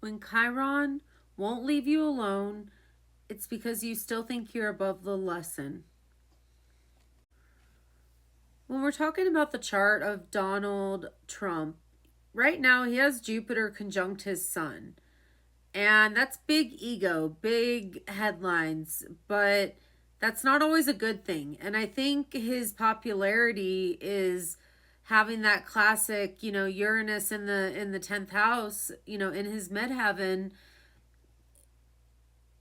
When Chiron won't leave you alone, it's because you still think you're above the lesson. When we're talking about the chart of Donald Trump, right now he has Jupiter conjunct his sun. And that's big ego, big headlines, but that's not always a good thing. And I think his popularity is having that classic, Uranus in the 10th house, in his midheaven.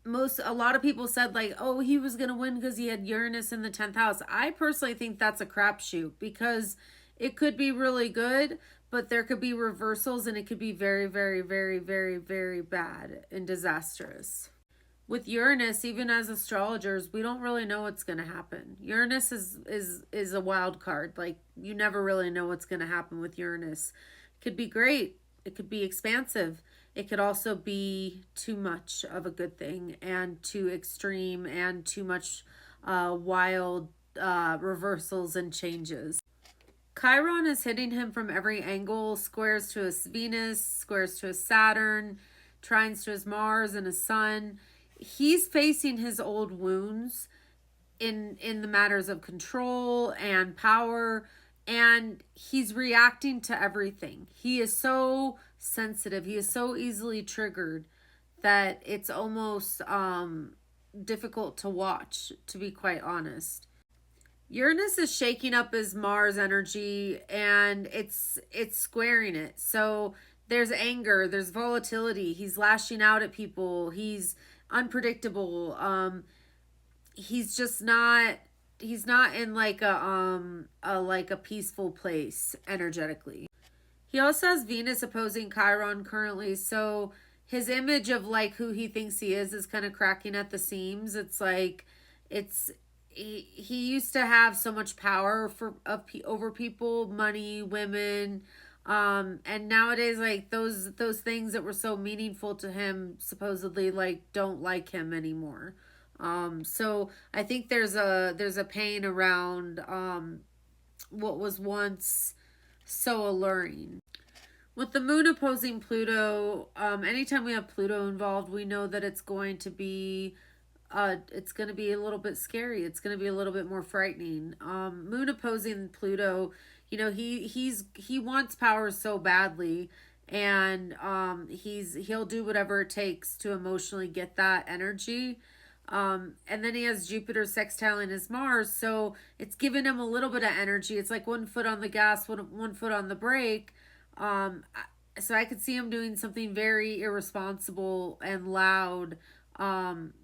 A lot of people said like, oh, he was going to win because he had Uranus in the 10th house. I personally think that's a crapshoot because it could be really good, but there could be reversals and it could be very, very, very, very, very bad and disastrous. With Uranus, even as astrologers, we don't really know what's going to happen. Uranus is a wild card. Like, you never really know what's going to happen with Uranus. It could be great. It could be expansive. It could also be too much of a good thing and too extreme and too much wild reversals and changes. Chiron is hitting him from every angle, squares to his Venus, squares to his Saturn, trines to his Mars and his Sun. He's facing his old wounds in the matters of control and power, and he's reacting to everything. He is so sensitive. He is so easily triggered that it's almost difficult to watch, to be quite honest. Uranus is shaking up his Mars energy and it's squaring it. So there's anger, there's volatility. He's lashing out at people. He's unpredictable. He's just not he's not in like a peaceful place energetically. He also has Venus opposing Chiron currently, so his image of like who he thinks he is kind of cracking at the seams. It's like it's he used to have so much power over people, money, women, and nowadays like those things that were so meaningful to him supposedly like don't like him anymore. So I think there's a pain around what was once so alluring. With the moon opposing Pluto, anytime we have Pluto involved, we know that it's going to be a little bit scary. It's going to be a little bit more frightening. Moon opposing Pluto, he wants power so badly, and he'll do whatever it takes to emotionally get that energy. And then he has Jupiter sextiling his Mars, so it's giving him a little bit of energy. It's like one foot on the gas, one foot on the brake. So I could see him doing something very irresponsible and loud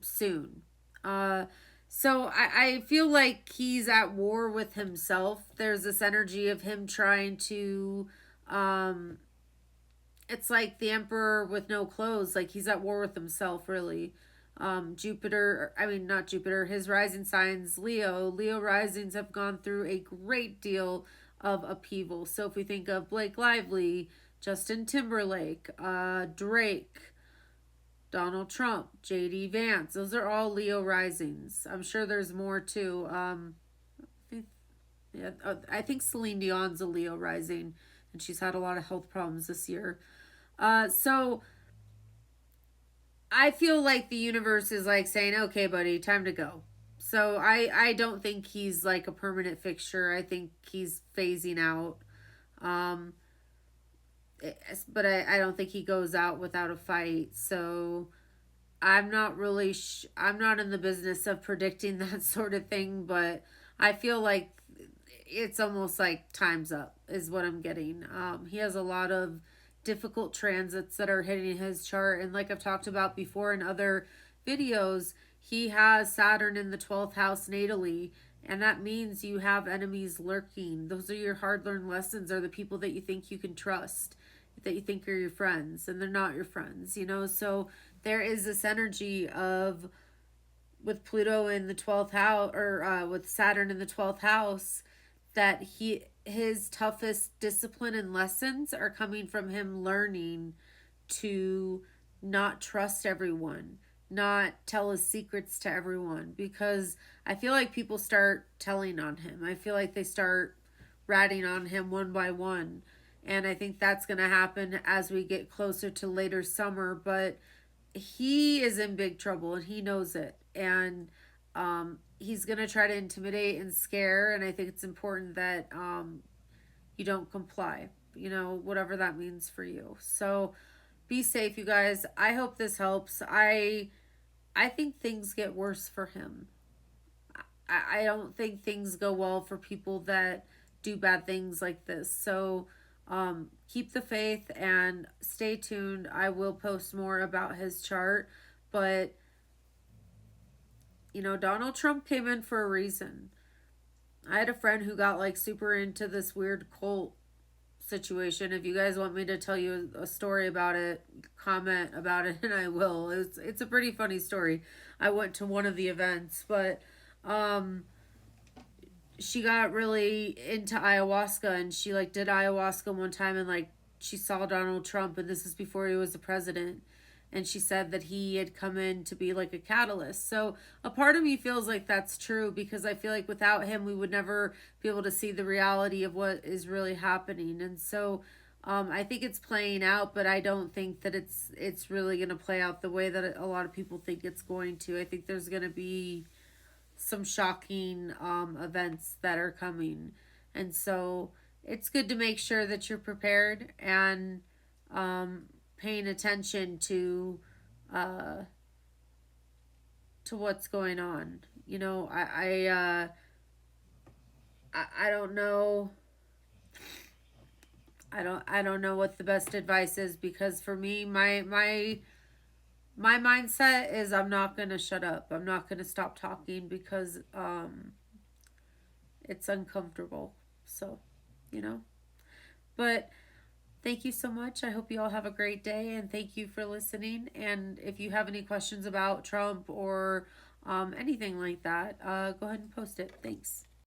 soon. So I feel like he's at war with himself. There's this energy of him trying to it's like the emperor with no clothes. Like he's at war with himself, really. Not Jupiter, his rising signs Leo risings have gone through a great deal of upheaval. So if we think of Blake Lively, Justin Timberlake, Drake, Donald Trump, JD Vance, those are all Leo risings. I'm sure there's more too. I think Celine Dion's a Leo rising, and she's had a lot of health problems this year. So I feel like the universe is like saying, okay, buddy, time to go. So I don't think he's like a permanent fixture. I think he's phasing out. But I don't think he goes out without a fight. So I'm not really, I'm not in the business of predicting that sort of thing, but I feel like it's almost like time's up is what I'm getting. He has a lot of difficult transits that are hitting his chart, and like I've talked about before in other videos, he has Saturn in the 12th house natally, and that means you have enemies lurking. Those are your hard-learned lessons, are the people that you think you can trust, that you think are your friends, and they're not your friends, so there is this energy of, with Pluto in the 12th house, or with Saturn in the 12th house, that his toughest discipline and lessons are coming from him learning to not trust everyone, not tell his secrets to everyone, because I feel like people start telling on him. I feel like they start ratting on him one by one, And I think that's going to happen as we get closer to later summer. But he is in big trouble and he knows it. And he's going to try to intimidate and scare. And I think it's important that you don't comply, you know, whatever that means for you. So be safe, you guys. I hope this helps. I think things get worse for him. I don't think things go well for people that do bad things like this. So keep the faith and stay tuned. I will post more about his chart. But, you know, Donald Trump came in for a reason. I had a friend who got like super into this weird cult situation. If you guys want me to tell you a story about it, comment about it and I will. It's a pretty funny story. I went to one of the events, but she got really into ayahuasca and she like did ayahuasca one time and like she saw Donald Trump, and this is before he was the president, and she said that he had come in to be like a catalyst. So a part of me feels like that's true, because I feel like without him we would never be able to see the reality of what is really happening. And so I think it's playing out, but I don't think that it's really going to play out the way that a lot of people think it's going to. I think there's going to be some shocking events that are coming. And so it's good to make sure that you're prepared and paying attention to what's going on. You know, I don't know. I don't know what the best advice is, because for me, my mindset is I'm not going to shut up. I'm not going to stop talking because it's uncomfortable. So, you know. But thank you so much. I hope you all have a great day, and thank you for listening. And if you have any questions about Trump or anything like that, go ahead and post it. Thanks.